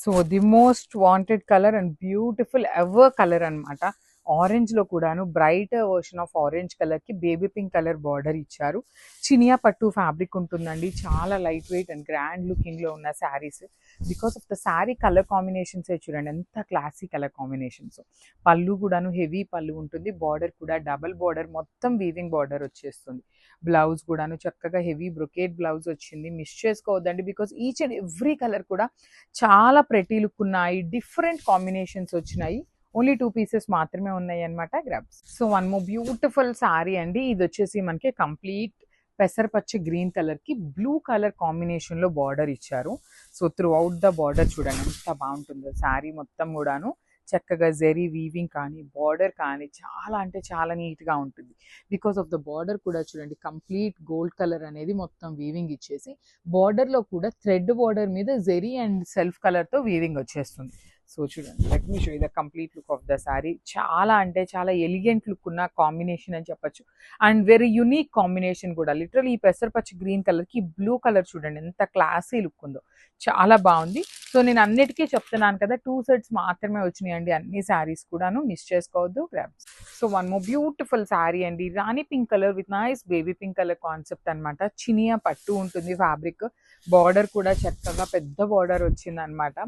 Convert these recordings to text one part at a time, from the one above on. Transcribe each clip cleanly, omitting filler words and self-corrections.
So the most wanted colour and beautiful ever colour అనమాట. Orange లో కూడాను bright version of orange colour కి baby pink colour border ఇచ్చారు. చినియా పట్టు fabric ఉంటుందండి. చాలా light weight and grand looking లో ఉన్న saris. Because of the sari colour combinations చూడండి ఎంత క్లాసీ కలర్ కాంబినేషన్స్. పళ్ళు కూడాను హెవీ పళ్ళు ఉంటుంది. బార్డర్ కూడా డబల్ బార్డర్, మొత్తం వీవింగ్ బార్డర్ వచ్చేస్తుంది. బ్లౌజ్ కూడాను చక్కగా హెవీ బ్రొకేట్ బ్లౌజ్ వచ్చింది. మిస్ చేసుకోవద్దండి, because each and every colour కూడా చాలా ప్రెటీ లుక్ ఉన్నాయి. డిఫరెంట్ కాంబినేషన్స్ వచ్చినాయి. ఓన్లీ 2 పీసెస్ మాత్రమే ఉన్నాయి అనమాట. Grabs. So one more beautiful sari అండి. ఇది వచ్చేసి మనకి కంప్లీట్ పెసరపచ్చ గ్రీన్ కలర్ కి బ్లూ కలర్ కాంబినేషన్ లో బార్డర్ ఇచ్చారు. So throughout the border చూడండి ఎంత బాగుంటుందో. శారీ మొత్తం కూడాను చక్కగా జెరీ వీవింగ్ కానీ బార్డర్ కానీ చాలా అంటే చాలా నీట్గా ఉంటుంది. బికాస్ ఆఫ్ ద బార్డర్ కూడా చూడండి కంప్లీట్ గోల్డ్ కలర్ అనేది మొత్తం వీవింగ్ ఇచ్చేసి, బార్డర్లో కూడా థ్రెడ్ బార్డర్ మీద జెరీ అండ్ సెల్ఫ్ కలర్తో వీవింగ్ వచ్చేస్తుంది. సో చూడండి, let me show the complete look of the sari. చాలా అంటే చాలా ఎలిగెంట్ లుక్ ఉన్న కాంబినేషన్ అని చెప్పొచ్చు. అండ్ వెరీ యునిక్ కాంబినేషన్ కూడా. లిటరల్ ఈ పెసరపచ్చి గ్రీన్ కలర్కి బ్లూ కలర్ చూడండి ఎంత క్లాసీ లుక్ ఉందో. చాలా బాగుంది. సో నేను అన్నిటికీ చెప్తున్నాను కదా, 2 సెట్స్ మాత్రమే వచ్చినాయండి. అన్ని శారీస్ కూడాను మిస్ చేసుకోవద్దు. Grabs. So one more beautiful sari అండి. Rani pink colour with nice baby pink colour concept అనమాట. చినియా పట్టు ఉంటుంది ఫ్యాబ్రిక్. బార్డర్ కూడా చక్కగా పెద్ద బార్డర్ వచ్చింది అనమాట.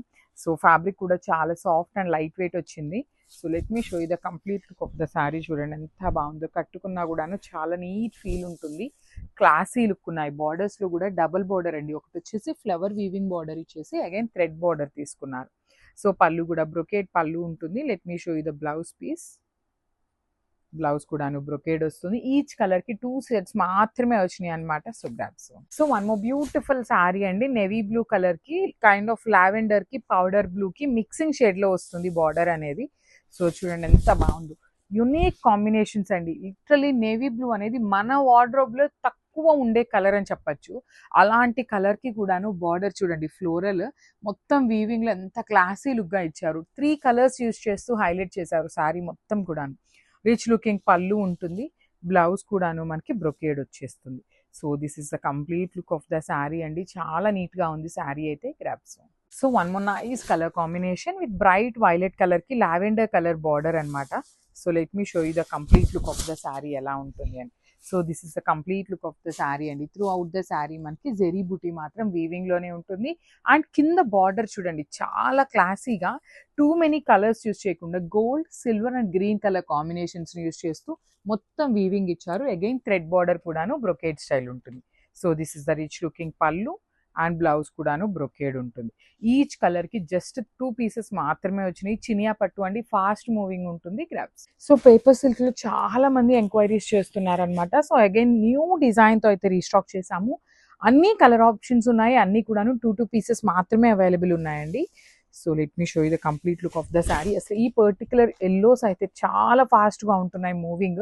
సో ఫ్యాబ్రిక్ కూడా చాలా సాఫ్ట్ అండ్ లైట్ వెయిట్ వచ్చింది. So let me show the complete look of the sari. చూడండి ఎంత బాగుందో. కట్టుకున్నా కూడాను చాలా నీట్ ఫీల్ ఉంటుంది. క్లాసీ లుక్ ఉన్నాయి. బార్డర్స్ లో కూడా డబుల్ బార్డర్ అండి. ఒకటి వచ్చేసి ఫ్లవర్ వీవింగ్ బార్డర్ ఇచ్చేసి అగైన్ థ్రెడ్ బార్డర్ తీసుకున్నారు. సో పళ్ళు కూడా బ్రొకేడ్ పళ్ళు ఉంటుంది. Let me show the blouse piece. Blouse కూడాను బ్రొకేడ్ వస్తుంది. ఈచ్ కలర్ కి 2 సెట్స్ మాత్రమే వచ్చినాయి అనమాట. So grabs. So one more beautiful sari అండి. నేవీ బ్లూ కలర్ కి కైండ్ ఆఫ్ లావెండర్ కి పౌడర్ బ్లూ కి మిక్సింగ్ షేడ్ లో వస్తుంది బార్డర్ అనేది. సో చూడండి ఎంత బాగుందో. యునిక్ కాంబినేషన్స్ అండి. లిటరలీ నేవీ బ్లూ అనేది మన వార్డ్రోబ్ లో తక్కువ ఉండే కలర్ అని చెప్పచ్చు. అలాంటి కలర్ కి కూడాను బార్డర్ చూడండి ఫ్లోరల్ మొత్తం వీవింగ్ లో ఎంత క్లాసీ లుక్ గా ఇచ్చారు. 3 కలర్స్ యూజ్ చేస్తూ హైలైట్ చేశారు శారీ మొత్తం కూడాను. రిచ్ లుకింగ్ పళ్ళు ఉంటుంది. బ్లౌజ్ కూడాను మనకి బ్రొకేడ్ వచ్చేస్తుంది. So this is the complete look of the sari అండి. చాలా నీట్ గా ఉంది శారీ అయితే. Grabs. So one more nice colour combination with bright violet colour కి లావెండర్ కలర్ బార్డర్ అనమాట. So let me show you the complete look of the sari ఎలా ఉంటుంది అని. So this is the complete look of the sari అండి. Throughout the sari మనకి జెరీ బుటీ మాత్రం weaving లోనే ఉంటుంది. అండ్ కింద బార్డర్ చూడండి చాలా క్లాసీగా టూ మెనీ కలర్స్ యూస్ చేయకుండా gold, silver and green colour combinations use చేస్తూ మొత్తం వీవింగ్ ఇచ్చారు. అగైన్ థ్రెడ్ బార్డర్ కూడాను బ్రొకేడ్ స్టైల్ ఉంటుంది. So this is the rich looking పళ్ళు అండ్ బ్లౌజ్ కూడాను బ్రొకేడ్ ఉంటుంది. ఈచ్ కలర్ కి జస్ట్ 2 పీసెస్ మాత్రమే వచ్చినాయి. చినియా పట్టు అండి, ఫాస్ట్ మూవింగ్ ఉంటుంది. గ్రాబ్స్. సో పేపర్ సిల్క్ లో చాలా మంది ఎంక్వైరీస్ చేస్తున్నారనమాట. సో అగైన్ న్యూ డిజైన్ తో అయితే రీస్టాక్ చేసాము. అన్ని కలర్ ఆప్షన్స్ ఉన్నాయి. అన్ని కూడాను 2 పీసెస్ మాత్రమే అవైలబుల్ ఉన్నాయండి. So let me show you the complete look of the sari. అసలు ఈ పర్టికులర్ ఎల్లోస్ అయితే చాలా ఫాస్ట్గా ఉంటున్నాయి మూవింగ్.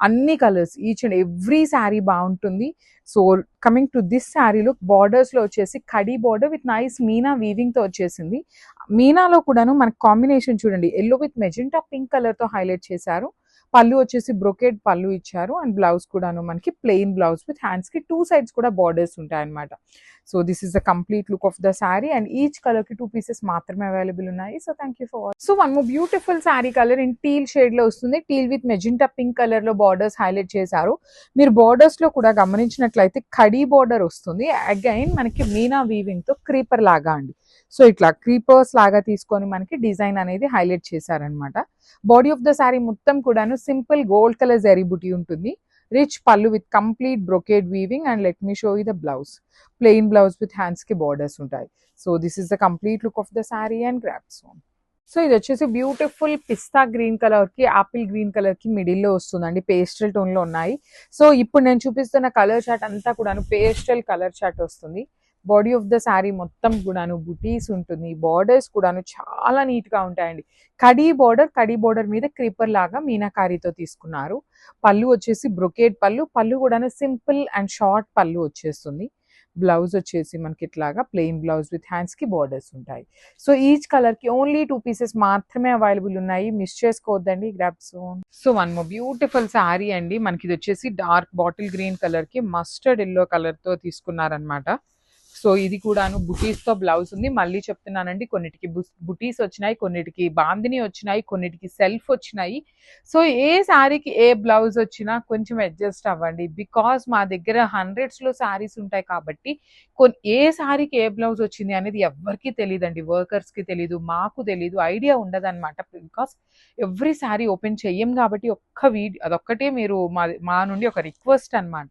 అన్ని colours each and every sari బాగుంటుంది. So coming to this sari look, బార్డర్స్లో వచ్చేసి కడీ బార్డర్ విత్ నైస్ మీనా వీవింగ్తో వచ్చేసింది. మీనాలో కూడాను మనకు కాంబినేషన్ చూడండి ఎల్లో విత్ మెజెంటా పింక్ కలర్తో హైలైట్ చేశారు. పళ్ళు వచ్చేసి బ్రొకేడ్ పళ్ళు ఇచ్చారు. అండ్ బ్లౌజ్ కూడాను మనకి ప్లెయిన్ బ్లౌజ్ విత్ హ్యాండ్స్కి 2 సైడ్స్ కూడా బార్డర్స్ ఉంటాయి అనమాట. So this is the complete look of the sari and each colour కి 2 పీసెస్ మాత్రమే అవైలబుల్ ఉన్నాయి. So thank you for watching. So one more beautiful sari colour in teal shade లో వస్తుంది. Teal with magenta pink colour లో borders highlight చేశారు. మీరు borders లో కూడా గమనించినట్లయితే కడీ బార్డర్ వస్తుంది. అగైన్ మనకి మీనా వీవింగ్ తో క్రీపర్ లాగా అండి. సో ఇట్లా క్రీపర్స్ లాగా తీసుకొని మనకి డిజైన్ అనేది హైలైట్ చేశారనమాట. బాడీ ఆఫ్ ద శారీ మొత్తం కూడాను సింపుల్ గోల్డ్ కలర్ జరీ బుటీ ఉంటుంది. రిచ్ పళ్ళు with complete brocade weaving and let me show you the blouse. Plain blouse with hands కి బార్డర్స్ ఉంటాయి. So this is the complete look of the sari and grabs. So ఇది వచ్చేసి beautiful పిస్తా green colour కి apple green colour కి middle లో వస్తుందండి. Pastel tone లో ఉన్నాయి. సో ఇప్పుడు నేను చూపిస్తున్న కలర్ చార్ట్ అంతా కూడాను పేస్టల్ కలర్ చార్ట్ వస్తుంది. బాడీ ఆఫ్ ద శారీ మొత్తం కూడాను బుటీస్ ఉంటుంది. బార్డర్స్ కూడాను చాలా నీట్ గా ఉంటాయండి. కడీ బార్డర్ మీద క్రీపర్ లాగా మీనాకారీతో తీసుకున్నారు. పళ్ళు వచ్చేసి బ్రొకేడ్ పళ్ళు. పళ్ళు కూడాను సింపుల్ అండ్ షార్ట్ పళ్ళు వచ్చేస్తుంది. బ్లౌజ్ వచ్చేసి మనకి ఇట్లాగా ప్లెయిన్ బ్లౌజ్ విత్ హ్యాండ్స్ కి బార్డర్స్ ఉంటాయి. సో ఈచ్ కలర్ కి ఓన్లీ 2 పీసెస్ మాత్రమే అవైలబుల్ ఉన్నాయి. మిస్ చేసుకోవద్దండి. Grabs. So one more beautiful sari అండి. మనకి ఇది వచ్చేసి డార్క్ బాటిల్ గ్రీన్ కలర్ కి మస్టర్డ్ ఎల్లో కలర్ తో తీసుకున్నారనమాట. సో ఇది కూడాను బుటీస్తో బ్లౌజ్ ఉంది. మళ్ళీ చెప్తున్నానండి, కొన్నిటికి బుటీస్ వచ్చినాయి, కొన్నిటికి బాందిని వచ్చినాయి, కొన్నిటికి సెల్ఫ్ వచ్చినాయి. సో ఏ శారీకి ఏ బ్లౌజ్ వచ్చినా కొంచెం అడ్జస్ట్ అవ్వండి. బికాస్ మా దగ్గర హండ్రెడ్స్లో శారీస్ ఉంటాయి కాబట్టి ఏ శారీకి ఏ బ్లౌజ్ వచ్చింది అనేది ఎవ్వరికీ తెలియదండి. వర్కర్స్కి తెలీదు, మాకు తెలీదు, ఐడియా ఉండదన్నమాట. బికాస్ ఎవ్రీ శారీ ఓపెన్ చెయ్యం కాబట్టి అదొక్కటే మీరు మా నుండి ఒక రిక్వెస్ట్ అనమాట.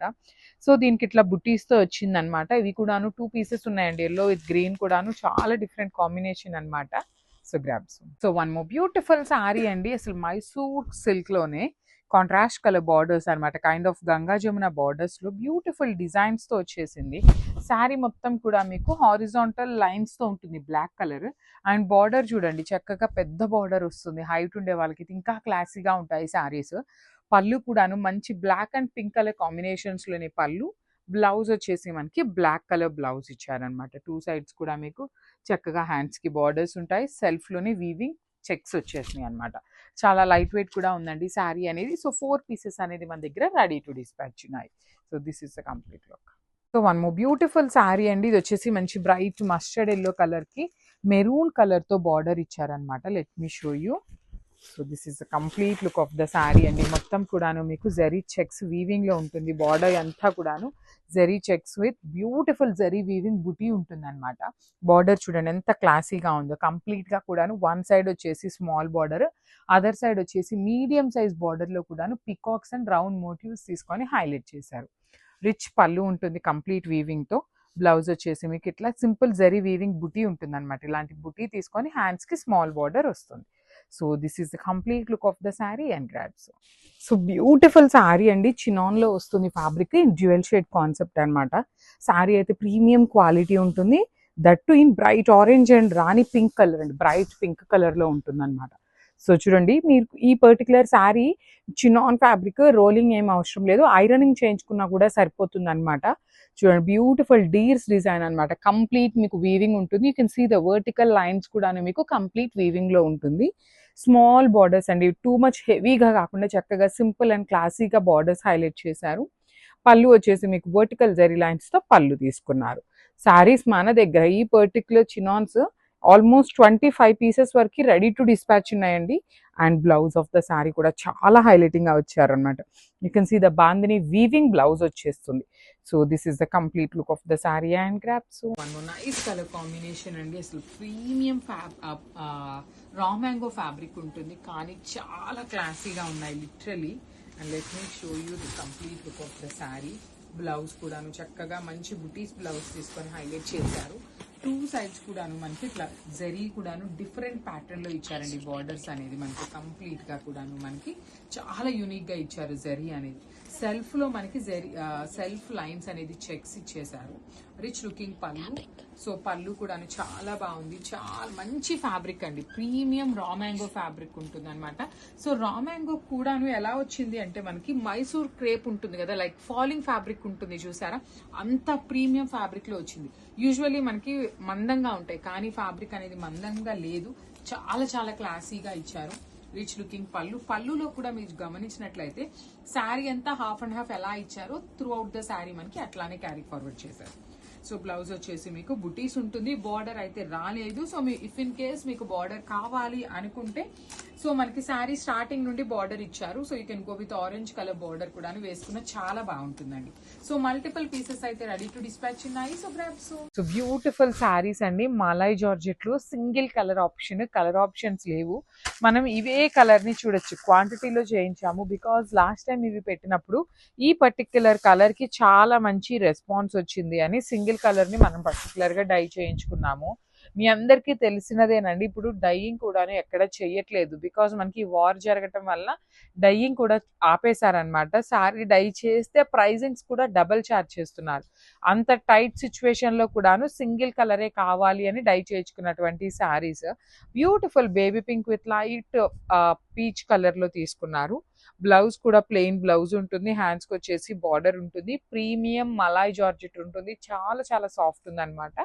సో దీనికి ఇట్లా బుటీస్తో వచ్చిందనమాట. ఇవి కూడాను 2 పీసెస్ ఉన్నాయండి, ఎల్లో విత్ గ్రీన్ కూడాను, చాలా డిఫరెంట్ కాంబినేషన్ అనమాట. So grabs. So one more beautiful sari అండి, అసలు మైసూర్ సిల్క్లోనే కాంట్రాస్ట్ కలర్ బార్డర్స్ అనమాట, కైండ్ ఆఫ్ గంగా జమున బార్డర్స్లో బ్యూటిఫుల్ డిజైన్స్తో వచ్చేసింది. శారీ మొత్తం కూడా మీకు హారిజాంటల్ లైన్స్తో ఉంటుంది, బ్లాక్ కలర్. అండ్ బార్డర్ చూడండి, చక్కగా పెద్ద బార్డర్ వస్తుంది. హైట్ ఉండే వాళ్ళకి ఇంకా క్లాసీగా ఉంటాయి శారీస్. పళ్ళు కూడాను మంచి బ్లాక్ అండ్ పింక్ కలర్ కాంబినేషన్స్లోని పళ్ళు. బ్లౌజ్ వచ్చేసి మనకి బ్లాక్ కలర్ బ్లౌజ్ ఇచ్చారనమాట. 2 సైడ్స్ కూడా మీకు చక్కగా హ్యాండ్స్కి బార్డర్స్ ఉంటాయి. సెల్ఫ్లోని వీవింగ్ చెక్స్ వచ్చేసినాయి అనమాట. చాలా లైట్ వెయిట్ కూడా ఉందండి శారీ అనేది. సో 4 పీసెస్ అనేది మన దగ్గర రెడీ టు డిస్పాచ్ ఉన్నాయి. So this is the complete look. So one more beautiful sari అండి, ఇది వచ్చేసి మంచి బ్రైట్ మస్టర్డ్ ఎల్లో కలర్కి మెరూన్ కలర్తో బార్డర్ ఇచ్చారనమాట. Let me show you. So this is the complete look of the sari అండి. మొత్తం కూడాను మీకు జరీ చెక్స్ వీవింగ్లో ఉంటుంది. బార్డర్ అంతా కూడాను zari checks with beautiful zari weaving బుటీ ఉంటుంది అనమాట. బార్డర్ చూడండి ఎంత క్లాసీగా ఉందో. కంప్లీట్గా కూడాను వన్ సైడ్ వచ్చేసి స్మాల్ బార్డర్, అదర్ సైడ్ వచ్చేసి మీడియం సైజ్ బార్డర్లో కూడాను పికాక్స్ అండ్ రౌండ్ మోటివ్స్ తీసుకొని హైలైట్ చేశారు. రిచ్ పళ్ళు ఉంటుంది కంప్లీట్ వీవింగ్తో. బ్లౌజ్ వచ్చేసి మీకు ఇట్లా సింపుల్ జరీ వీవింగ్ బుటీ ఉంటుంది అనమాట. ఇలాంటి బుటీ తీసుకొని హ్యాండ్స్కి స్మాల్ బార్డర్ వస్తుంది. So this is the complete look of the sari and grabs. So beautiful sari అండి, చినాన్లో వస్తుంది ఫ్యాబ్రిక్, డ్యూయల్ షేడ్ కాన్సెప్ట్ అనమాట. శారీ అయితే ప్రీమియం క్వాలిటీ ఉంటుంది, that in bright orange and rani pink colour అండి, బ్రైట్ పింక్ కలర్లో ఉంటుంది అనమాట. సో చూడండి, మీరు ఈ particular sari chinon fabric, rolling ఏం అవసరం లేదు, ఐరనింగ్ చేయించుకున్నా కూడా సరిపోతుంది అనమాట. చూడండి బ్యూటిఫుల్ డీర్స్ డిజైన్ అనమాట. కంప్లీట్ మీకు వీవింగ్ ఉంటుంది. You can see the vertical lines కూడా మీకు కంప్లీట్ వీవింగ్లో ఉంటుంది. స్మాల్ బార్డర్స్ అండి, టూ మచ్ హెవీగా కాకుండా చక్కగా సింపుల్ అండ్ క్లాసీగా బార్డర్స్ హైలైట్ చేశారు. పళ్ళు వచ్చేసి మీకు వర్టికల్ జరీ లైన్స్తో పళ్ళు తీసుకున్నారు. శారీస్ మన దగ్గర ఈ పర్టికులర్ చినాన్స్ ఆల్మోస్ట్ 25 పీసెస్ వరకు రెడీ టు డిస్పాచ్ ఉన్నాయండి. And blouse of the sari కూడా చాలా హైలైటింగ్గా వచ్చారనమాట. You can see the bandhani weaving blouse వచ్చేస్తుంది. So this is the complete look of the sari and grabs. One more nice colour combination అండి, అసలు ప్రీమియం రా మ్యాంగో ఫ్యాబ్రిక్ ఉంటుంది, కానీ చాలా క్లాసీగా ఉన్నాయి literally. And let me show you the complete look of the sari. Blouse కూడాను చక్కగా మంచి బుటీస్ బ్లౌజ్ తీసుకొని హైలైట్ చేశారు. 2 సైడ్స్ కూడాను మనకి ఇట్లా జరీ కూడాను డిఫరెంట్ ప్యాటర్న్ లో ఇచ్చారండి. బార్డర్స్ అనేది మనకి కంప్లీట్ గా కూడాను మనకి చాలా యూనిక్ గా ఇచ్చారు. జరీ అనేది సెల్ఫ్ లో మనకి జరీ సెల్ఫ్ లైన్స్ అనేది చెక్స్ ఇచ్చేసారు. రిచ్ లుకింగ్ పళ్ళు. సో పళ్ళు కూడాను చాలా బాగుంది, చాలా మంచి ఫ్యాబ్రిక్ అండి, ప్రీమియం రా మ్యాంగో ఫ్యాబ్రిక్ ఉంటుంది అనమాట. సో రా మ్యాంగో కూడాను ఎలా వచ్చింది అంటే మనకి మైసూర్ క్రేప్ ఉంటుంది కదా, లైక్ ఫాలింగ్ ఫ్యాబ్రిక్ ఉంటుంది చూసారా, అంత ప్రీమియం ఫ్యాబ్రిక్ లో వచ్చింది. యూజువల్లీ మనకి మందంగా ఉంటాయి, కానీ ఫ్యాబ్రిక్ అనేది మందంగా లేదు, చాలా చాలా క్లాసీగా ఇచ్చారు. రిచ్ లుకింగ్ పళ్ళు. పళ్ళులో కూడా మీరు గమనించినట్లయితే శారీ అంతా హాఫ్ అండ్ హాఫ్ ఎలా ఇచ్చారో త్రూ అవుట్ ద శారీ మనకి అట్లానే క్యారీ ఫార్వర్డ్ చేశారు. సో బ్లౌజ్ వచ్చేసి మీకు బుటీస్ ఉంటుంది, బార్డర్ అయితే రాలేదు. So me if in case మీకు బార్డర్ కావాలి అనుకుంటే సో మనకి శారీ స్టార్టింగ్ నుండి బార్డర్ ఇచ్చారు. So you can go with orange colour border కూడా వేసుకున్న చాలా బాగుంటుందండి. సో మల్టిపుల్ పీసెస్ అయితే రెడీ టు డిస్పాచ్ ఉన్నాయి. So grabs. So beautiful saris అండి, మలై జార్జెట్ లో single colour option, colour options లేవు. మనం ఇవే కలర్ ని చూడొచ్చు, క్వాంటిటీలో చేయించాము బికాజ్ లాస్ట్ టైం ఇవి పెట్టినప్పుడు ఈ పర్టిక్యులర్ కలర్ కి చాలా మంచి రెస్పాన్స్ వచ్చింది అని సింగిల్ కలర్ ని మనం పర్టికులర్ గా డై చేయించుకున్నాము. మీ అందరికీ తెలిసినదేనండి, ఇప్పుడు డైయింగ్ కూడా ఎక్కడ చెయ్యట్లేదు బికాజ్ మనకి వార్ జరగటం వల్ల డైయింగ్ కూడా ఆపేశారనమాట. సారీ డై చేస్తే ప్రైజింగ్స్ కూడా డబల్ ఛార్జ్ చేస్తున్నారు. అంత టైట్ సిచ్యువేషన్ లో కూడాను సింగిల్ కలరే కావాలి అని డై చేయించుకున్నటువంటి saris. Beautiful baby pink with light peach colour లో తీసుకున్నారు. బ్లౌజ్ కూడా ప్లెయిన్ బ్లౌజ్ ఉంటుంది, హ్యాండ్స్ కి వచ్చేసి బార్డర్ ఉంటుంది, ప్రీమియం మలాయ్ జార్జెట్ ఉంటుంది, చాలా చాలా సాఫ్ట్ ఉంది అనమాట.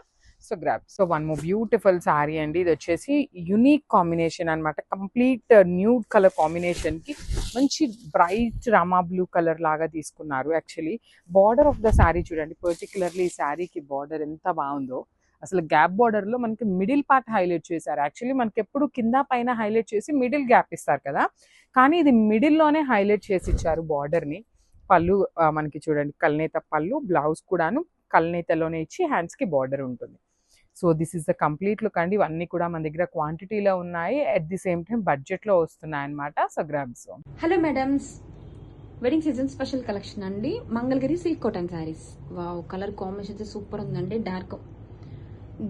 So grab. So one more beautiful sari అండి. ఇది వచ్చేసి యునిక్ కాంబినేషన్ అనమాట. కంప్లీట్ న్యూడ్ కలర్ కాంబినేషన్ కి మంచి బ్రైట్ రామా బ్లూ కలర్ లాగా తీసుకున్నారు. Actually border of the sari చూడండి, పర్టికులర్లీ ఈ శారీకి బార్డర్ ఎంత బాగుందో. అసలు గ్యాప్ బార్డర్ లో మనకి మిడిల్ పార్ట్ హైలైట్ చేశారు. యాక్చువల్లీ మనకి ఎప్పుడు కింద పైన హైలైట్ చేసి మిడిల్ గ్యాప్ ఇస్తారు కదా, కానీ ఇది మిడిల్ లోనే హైలైట్ చేసి ఇచ్చారు బార్డర్ ని. పళ్ళు మనకి చూడండి కల్నేత పళ్ళు, బ్లౌజ్ కూడాను కల్నేతలోనే ఇచ్చి హ్యాండ్స్ కి బార్డర్ ఉంటుంది. So this is the complete look అండి. ఇవన్నీ కూడా మన దగ్గర క్వాంటిటీలో ఉన్నాయి, at the same time budget లో వస్తున్నాయి అనమాట. So grabs. Hello madams, wedding season special collection అండి. Mangalagiri silk cotton saris. Wow, colour combination super ఉందండి. డార్క్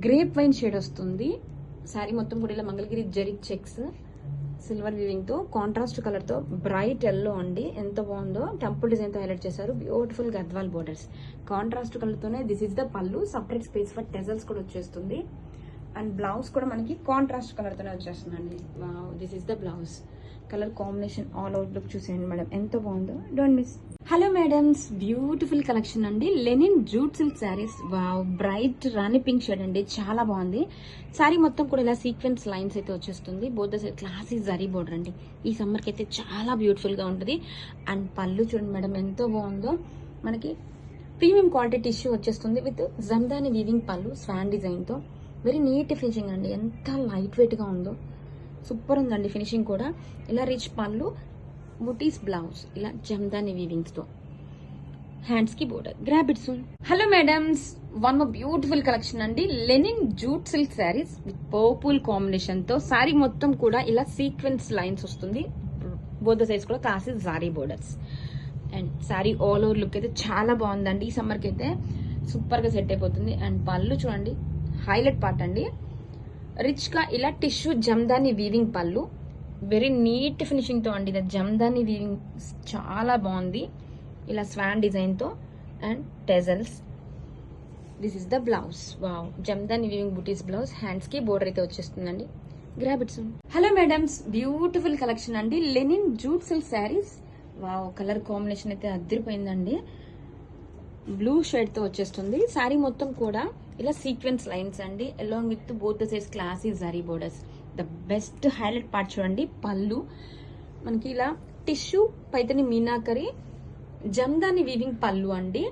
గ్రేప్ వైన్ షేడ్ వస్తుంది. శారీ మొత్తం కూడా ఇలా Mangalagiri zari checks silver weaving తో కాంట్రాస్ట్ కలర్ తో బ్రైట్ ఎల్లో అండి. ఎంత బాగుందో. టెంపుల్ డిజైన్ తో హైలైట్ చేశారు. Beautiful Gadwal borders contrast colour తోనే. దిస్ ఇస్ ద పళ్ళు. సపరేట్ స్పేస్ ఫర్ టెజల్స్ కూడా వచ్చేస్తుంది. అండ్ బ్లౌజ్ కూడా మనకి కాంట్రాస్ట్ కలర్ తోనే వచ్చేస్తుందండి. Wow, this is the blouse. Colour combination all out look చూసేయండి మేడం, ఎంత బాగుందో. Don't miss. Hello madams, beautiful collection అండి. Linen jute silk saris. Wow, bright rani pink shade అండి, చాలా బాగుంది. శారీ మొత్తం కూడా ఇలా సీక్వెన్స్ లైన్స్ అయితే వచ్చేస్తుంది. Both the side classy zari border అండి. ఈ సమ్మర్ కి అయితే చాలా బ్యూటిఫుల్ గా ఉంటుంది. అండ్ పళ్ళు చూడండి మేడం, ఎంతో బాగుందో. మనకి ప్రీమియం క్వాలిటీ టిష్యూ వచ్చేస్తుంది విత్ జందాని వీవింగ్ పళ్ళు, స్వాన్ డిజైన్ తో. వెరీ నీట్ ఫినిషింగ్ అండి, ఎంత లైట్ వెయిట్ గా ఉందో. సూపర్ ఉందండి ఫినిషింగ్ కూడా. ఇలా రిచ్ పళ్ళు, బుటీస్ బ్లౌజ్, ఇలా జమ్దాని వీవింగ్స్ తో. హ్యాండ్స్ కి border. Grab it soon. Hello madams, one more beautiful collection అండి. Linen jute silk saris with purple combination తో. శారీ మొత్తం కూడా ఇలా సీక్వెన్స్ లైన్స్ వస్తుంది. బోత్ ద సైడ్స్ కూడా classy zari borders. And sari all over look అయితే చాలా బాగుందండి. ఈ సమ్మర్ కి అయితే సూపర్ గా సెట్ అయిపోతుంది. అండ్ పళ్ళు చూడండి, హైలైట్ పార్ట్ అండి. రిచ్ గా ఇలా టిష్యూ జమ్దాని వీవింగ్ పళ్ళు. వెరీ నీట్ ఫినిషింగ్ తో అండి. ఇలా జమ్దాని వీవింగ్ చాలా బాగుంది. ఇలా స్వాన్ డిజైన్ తో and tassels. This is the blouse. Wow, jamdani weaving buttis blouse. Hands కి బోర్డర్ అయితే వచ్చేస్తుందండి. Grab it soon. Hello madams, beautiful collection అండి. Linen jute silk saris. Wow, colour combination అయితే అదిరిపోయిందండి. బ్లూ షేడ్ తో వచ్చేస్తుంది. శారీ మొత్తం కూడా ఇలా సీక్వెన్స్ లైన్స్ అండి, along with both the sides classy zari borders. The best highlight part చూడండి, పళ్ళు మనకి ఇలా టిష్యూ పైతని మీనాకరి జమ్దాని వీవింగ్ పళ్ళు అండి.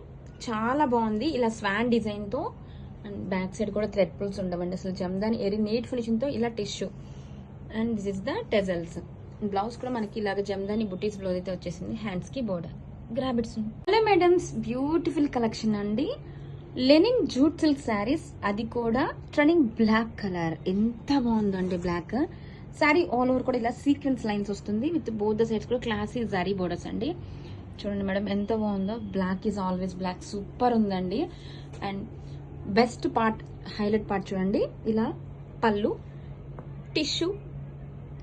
చాలా బాగుంది. ఇలా స్వాన్ డిజైన్ తో. అండ్ బ్యాక్ సైడ్ కూడా థ్రెడ్ పుల్స్ ఉండవండి. అసలు జమ్దాని ఎరీ నీట్ ఫినిషింగ్ తో ఇలా tissue. And this is the టెజల్స్. Blouse కూడా మనకి ఇలాగ జమ్దాని బుటీస్ బ్లౌజ్ అయితే వచ్చేసింది. హ్యాండ్స్ కి border. Grab it soon. Hello madams, beautiful collection అండి. లెనిన్ జూట్ సిల్క్ శారీస్, అది కూడా ట్రెండింగ్ బ్లాక్ కలర్. ఎంత బాగుందో అండి బ్లాక్. శారీ ఆల్ ఓవర్ కూడా ఇలా సీక్వెన్స్ లైన్స్ వస్తుంది విత్ బోత్ ద సైడ్స్ కూడా క్లాసీ జరీ బోర్డర్స్ అండి. చూడండి మేడం, ఎంత బాగుందో. Black is always black. Super ఉందండి. And best part, highlight part చూడండి, ఇలా పళ్ళు టిష్యూ,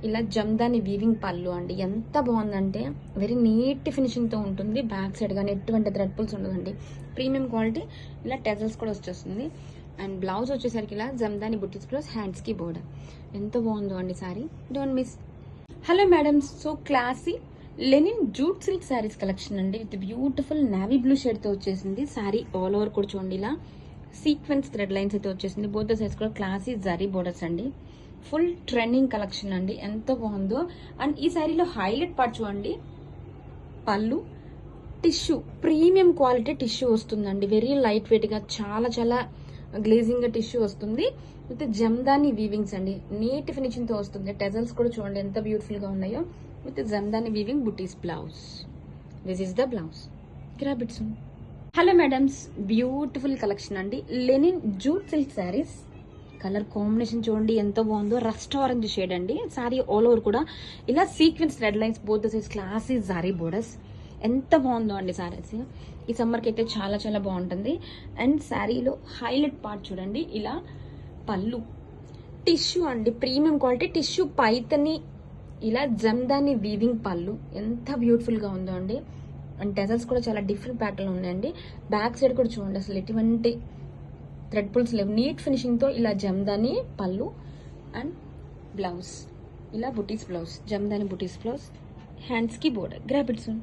ఇలా జమ్దాని వీవింగ్ పళ్ళు అండి. ఎంత బాగుందంటే వెరీ నీట్ ఫినిషింగ్ తో ఉంటుంది. బ్యాక్ సైడ్ కానీ ఎటువంటి థ్రెడ్ పుల్స్ ఉండదండి. Premium quality. ఇలా టెజల్స్ కూడా వచ్చేస్తుంది. అండ్ బ్లౌజ్ వచ్చేసరికి ఇలా జమ్దాని బుటీస్ ప్లస్ హ్యాండ్స్ కి బోర్డర్. ఎంత బాగుందో అండి sari. Don't miss. Hello madams, so classy linen jute silk saris collection అండి. With beautiful navy blue shade తో వచ్చేసింది. శారీ ఆల్ ఓవర్ కూడా చూడండి ఇలా సీక్వెన్స్ థ్రెడ్ లైన్స్ అయితే వచ్చేసింది. బోత్ ద సైడ్స్ కూడా క్లాసీ జరీ బోర్డర్స్ అండి. ఫుల్ ట్రెండింగ్ కలెక్షన్ అండి, ఎంత బాగుందో. అండ్ ఈ శారీలో హైలైట్ పార్ట్ చూడండి, పళ్ళు టిష్యూ, ప్రీమియం క్వాలిటీ టిష్యూ వస్తుందండి. వెరీ లైట్ వెయిట్ గా, చాలా చాలా గ్లేజింగ్ గా టిష్యూ వస్తుంది విత్ జమ్దాని వీవింగ్స్ అండి. నీట్ ఫినిషింగ్ తో వస్తుంది. టెజల్స్ కూడా చూడండి ఎంత బ్యూటిఫుల్ గా ఉన్నాయో with jamdani weaving buttis blouse. This is the blouse. Grab it soon. Hello madams, beautiful collection అండి. Linen jute silk saris. Colour combination చూడండి ఎంత బాగుందో. రస్ట్ ఆరెంజ్ షేడ్ అండి. సారీ ఆల్ ఓవర్ కూడా ఇలా sequence red lines, both the sides classy zari borders. ఎంత బాగుందో అండి సారీస్. ఈ సమ్మర్కి అయితే చాలా చాలా బాగుంటుంది. అండ్ శారీలో హైలైట్ పార్ట్ చూడండి, ఇలా పళ్ళు టిష్యూ అండి, ప్రీమియం క్వాలిటీ టిష్యూ పైతని ఇలా జమ్దాని వీవింగ్ పళ్ళు. ఎంత బ్యూటిఫుల్ గా ఉందో అండి. అండ్ టెజల్స్ కూడా చాలా డిఫరెంట్ ప్యాటర్న్ ఉన్నాయండి. బ్యాక్ సైడ్ కూడా చూడండి, అసలు ఎటువంటి థ్రెడ్ పుల్స్ లేవు. నీట్ ఫినిషింగ్ తో ఇలా జమ్దాని పళ్ళు అండ్ బ్లౌజ్, ఇలా బుటీస్ బ్లౌజ్, జమ్దాని బుటీస్ బ్లౌజ్, హ్యాండ్స్ కి బోర్డర్. Grab it soon.